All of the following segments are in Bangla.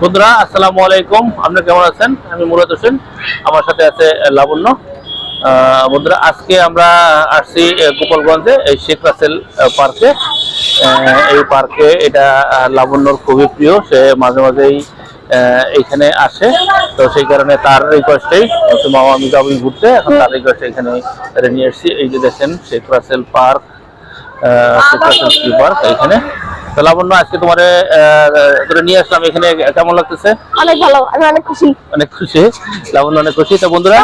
বন্ধুরা আসসালামু আলাইকুম, আপনারা কেমন আছেন? আমি মুরাদ হোসেন, আমার সাথে আছে লাবণ্য। বন্ধুরা আজকে আমরা আসছি গোপালগঞ্জে এই শেখ রাসেল পার্কে। এই পার্কে এটা লাবণ্যর খুবই প্রিয়, সে মাঝে মাঝেই এইখানে আসে। তো সেই কারণে তার রিকোয়েস্টেই মামা আমি যাবো ঘুরতে, এখন তার রিকোয়েস্টে এখানে নিয়ে এসেছি। এই যে দেখেন শেখ রাসেল পার্ক, শেখ রাসেল কি পার্ক এখানে। তো লাবণ্য আজকে তোমার নিয়ে আসলাম এখানে, কেমন লাগতেছে? অনেক ভালো, আমি অনেক খুশি। অনেক খুশি, লাবণ্য অনেক খুশি। তো বন্ধুরা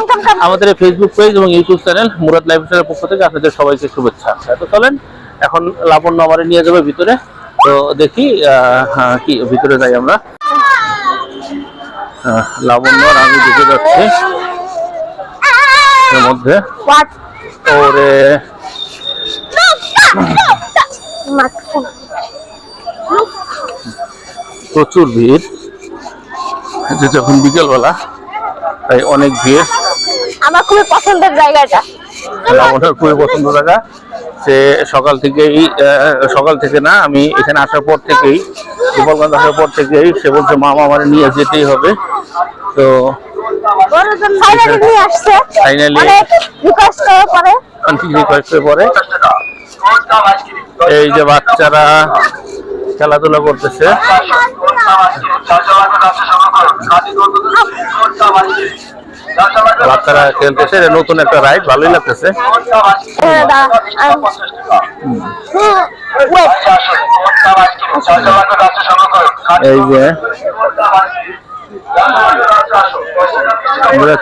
আমাদের ফেসবুক পেজ এবং ইউটিউব চ্যানেল মুরাদ লাইফস্টাইলের পক্ষ থেকে আপনাদের সবাইকে শুভেচ্ছা। তো চলেন এখন লাবণ্য আমার নিয়ে যাবে ভিতরে। তো দেখি কি ভিতরে যাই আমরা। লাবণ্য আর আমি দেখে যাচ্ছি এর মধ্যে। ওরে প্রচুর ভিড়, যখন বিকেলবেলা তাই অনেক ভিড়। আমার খুবই পছন্দের জায়গাটা, লাবণ্যর খুবই পছন্দের জায়গা। সে সকাল থেকে না, আমি এখানে আসার পর থেকেই, গোপালগঞ্জ আসার পর থেকেই সে বলছে মামা আমার নিয়ে যেতেই হবে। তো ফাইনালি এই যে বাচ্চারা খেলাধুলা করতেছে, বাচ্চারা খেলতেছে। নতুন একটা রাইড, ভালোই লাগতেছে। এই যে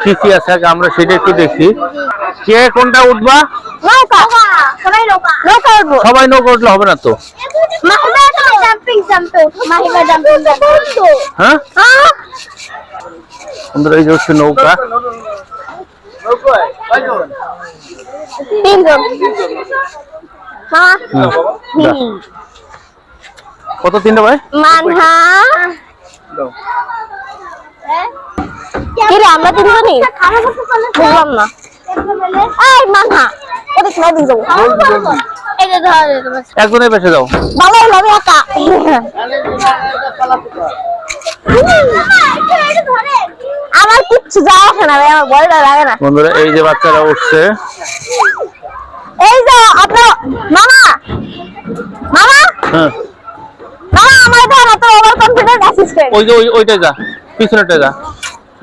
কি কি আছে আমরা সেটা একটু দেখি। কে কোনটা উঠবা? সবাই নৌকা উঠলে হবে না তো। হ্যাঁ বন্ধুরা এই যে হচ্ছে নৌকা। কত? 3টা ভাই আমরা তিনজনই বুঝলাম না। একজনের বেশি যাও, ভালো আমি একা। আমার কিচ্ছু যায় আসে না, আমার ভয়টা লাগে না। বন্ধুরা এই যে বাচ্চারা উঠছে, এই যে আপনার মামা মামা হ্যাঁ মামা আমার ধর এত ওভার কনফিডেন্ট অ্যাসিস্ট্যান্ট। ওই যে ওইটা যা, পিছনেটা যা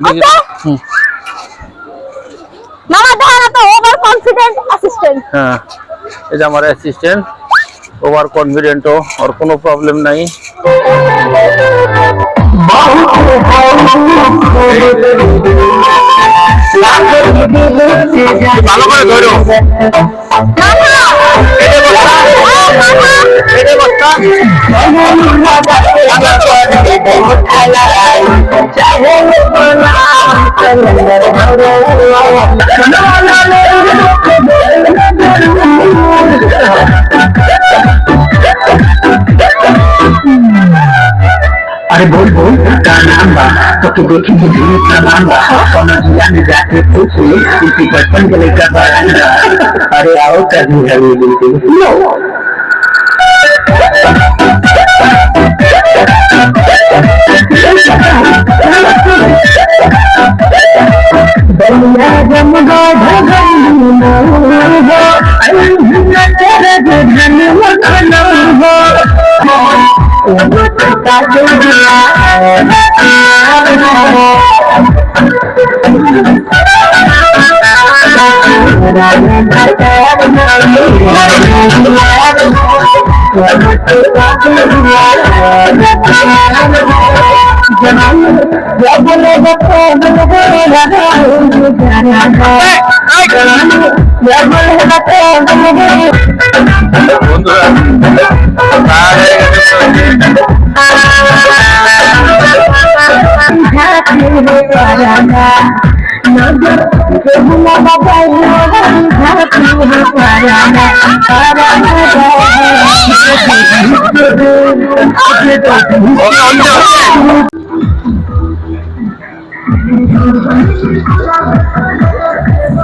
দেখি। মামা ধর এত ওভার কনফিডেন্ট অ্যাসিস্ট্যান্ট। হ্যাঁ এই যে আমার অ্যাসিস্ট্যান্ট, ওভার কনফিডেন্টও, ওর কোনো প্রবলেম নাই। ভালো করে ধরো, अरे बोल बोल का नाम बा तो के देखी बुद्धि प्रमाण बा कौन जिला में जाके पूछे इसी बचपन के लेकर बरांडा। अरे आओ कभी हरी बिल्कुल बलिया जमगा ढगलूना हो अल्लाह तेरे धन मखना हो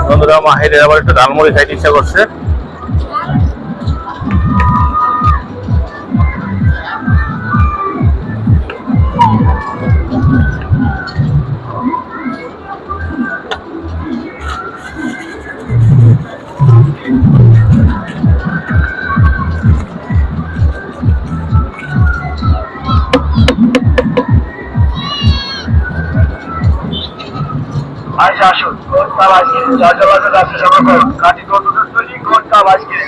বন্ধুরা মাহিরের আবার একটু ঝালমুড়ি খাইতে ইচ্ছা করছে। আচ্ছা আসুন কোনটা বাজে চারটা বাজে রাস্তা সভা করুন কাটি কতদূর তৈরি কোনটা বাজে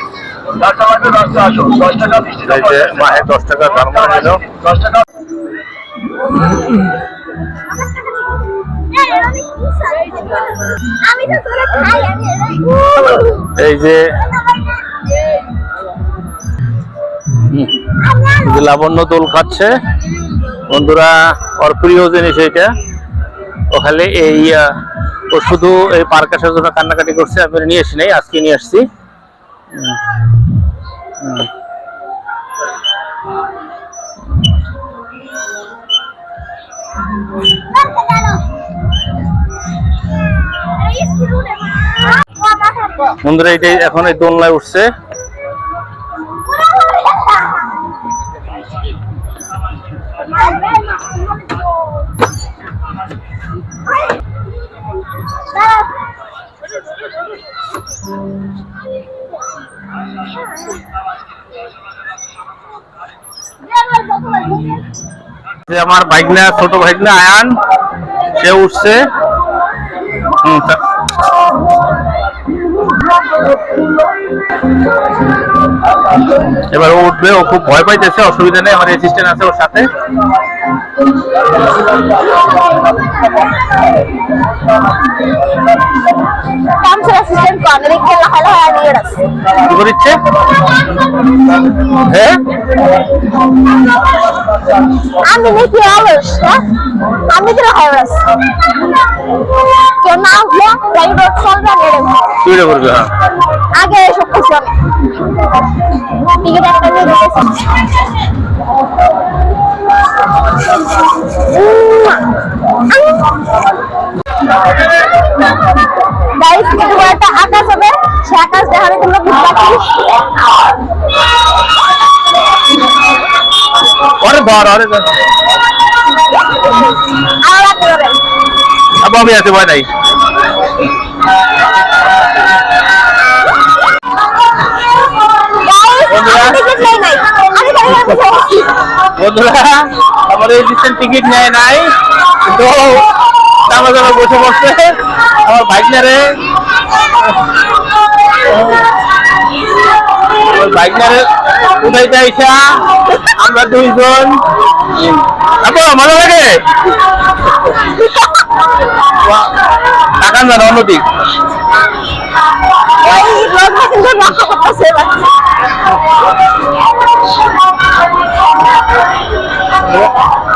চারটা বাজে রাস্তা আসুন 10 টাকা মিষ্টি এই যে মায়ের 10 টাকা ধারণা দিল। 10 টাকা আমি তো তোরে খাই আমি এই যে লাবণ্য দোল খাচ্ছে বন্ধুরা, ওর প্রিয় জিনিস এইটা। ওখানে এই ও শুধু এই পার্ক আসার জন্য কান্নাকাটি করছে, আমি নিয়ে আসি নাই, আজকে নিয়ে আসছি। বন্ধুরা এইটাই এখন এই দোলনায় উঠছে। যে আমার ভাইগনা, ছোট ভাইগনা আয়ান, সে উঠছে। এবার ও উঠবে, ও খুব ভয় পাইতেছে, অসুবিধা নেই, আমার অ্যাসিস্ট্যান্ট আছে ওর সাথে। কি করিচ্ছে? হ্যাঁ আমি নাকি অলস, আমি তো অলস কেন না উঠলে ড্রাইভার চলবে না তুই রে করবি। হ্যাঁ আগে এসব কিছু আমি টিকিট একটা নিয়ে দিতেছি। গাইস কিন্তু একটা আকাশ হবে, সে আকাশ দেখালে তোমরা বুঝতে পারবে। অরে ধর, অরে ধর। আবার করবেন আবার আমি আছে, ভয় নাই। বন্ধুরা আমার এই টিকিট নেয় নাই, তো আমার জন্য বসে বসছে আমার বাইকনারে। বাইকনারে উঠাইতে আইসা আমরা দুইজন মজা লাগে। টাকা না অন্যদিক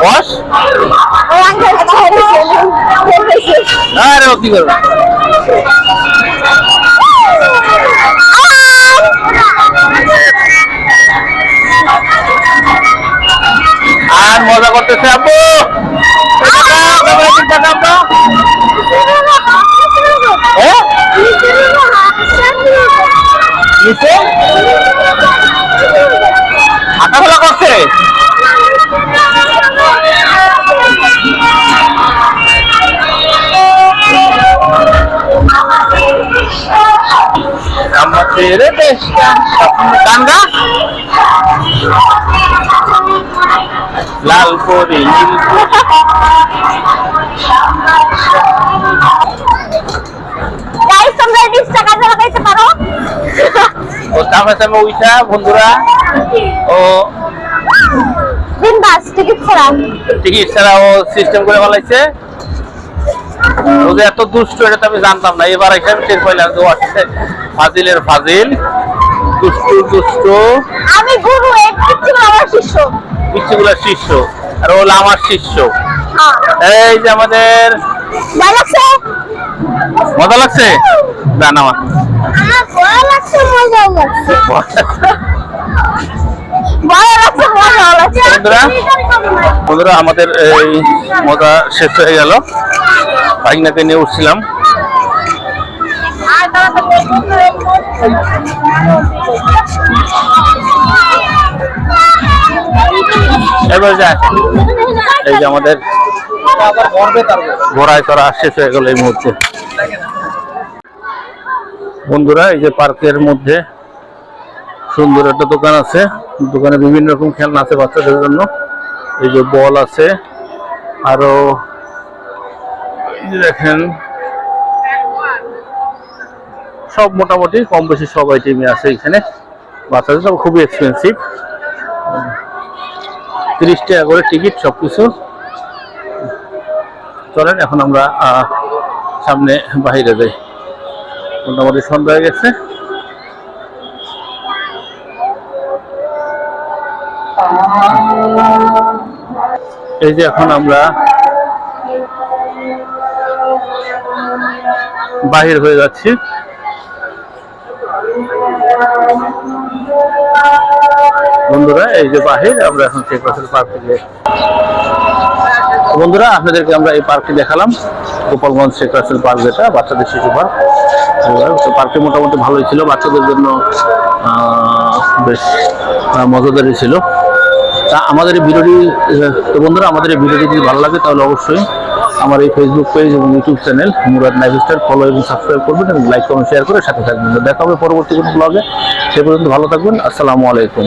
বস। আরে ও কি করবে? আর মজা করতেছে আব্বু। হাঁটাফেলা করছে। আমাদের দেশটা গানগা লাল পরি গাইস তোমরা ডিসটা কাজে লাগাইতে পারো। ও সামনে সামনে উইঠা বন্ধুরা ও বিন্দাস টিকিট ছাড়া ও সিস্টেম করে বলাইছে। ও যে এত দুষ্ট এটা তো আমি জানতাম না, এবার এসে আমি টের পাইলাম যে ও আসছে ফাজিলের ফাজিল, দুষ্ট। আমি গুরু, এই পিচ্চিগুলো আমার শিষ্য, পিচ্চিগুলোর শিষ্য, আর ও হলো আমার শিষ্য। হ্যাঁ এই যে আমাদের ভালো লাগছে, মজা লাগছে না না আমার ভালো লাগছে, মজা লাগছে, ভালো লাগছে, মজা লাগছে। বন্ধুরা আমাদের এই মজা শেষ হয়ে গেল, ভাগনাকে নিয়ে উঠছিলাম। এবার যায় এই যে আমাদের ঘোড়ায় চড়া শেষ হয়ে গেল এই মুহূর্তে। বন্ধুরা এই যে পার্কের মধ্যে সুন্দর একটা দোকান আছে, দোকানে বিভিন্ন রকম খেলনা আছে বাচ্চাদের জন্য। এই যে বল আছে, আরো দেখেন সব মোটামুটি কম বেশি সব আইটেমই আছে এখানে। বাচ্চাদের সব খুবই এক্সপেন্সিভ, 30 টাকা করে টিকিট সবকিছু। চলেন এখন আমরা সামনে বাইরে যাই, মোটামুটি সন্ধ্যা হয়ে গেছে। এই যে এখন আমরা বাহির হয়ে যাচ্ছি। বন্ধুরা এই যে বাহির, আমরা এখন শেখ রাসেল পার্ক থেকে। বন্ধুরা আপনাদেরকে আমরা এই পার্কটি দেখালাম, গোপালগঞ্জ শেখ রাসেল পার্ক, যেটা বাচ্চাদের শিশু পার্ক। পার্কটি মোটামুটি ভালোই ছিল, বাচ্চাদের জন্য বেশ মজাদারই ছিল। তা আমাদের এই ভিডিওটি, তো বন্ধুরা আমাদের এই ভিডিওটি যদি ভালো লাগে তাহলে অবশ্যই আমার এই ফেসবুক পেজ এবং YouTube channel Murad lifestyle follow এবং সাবস্ক্রাইব করবেন এবং লাইক কমেন্ট শেয়ার করে সাথে থাকবেন। দেখা হবে পরবর্তী কোনো ব্লগে, সে পর্যন্ত ভালো থাকবেন। আসসালামু আলাইকুম।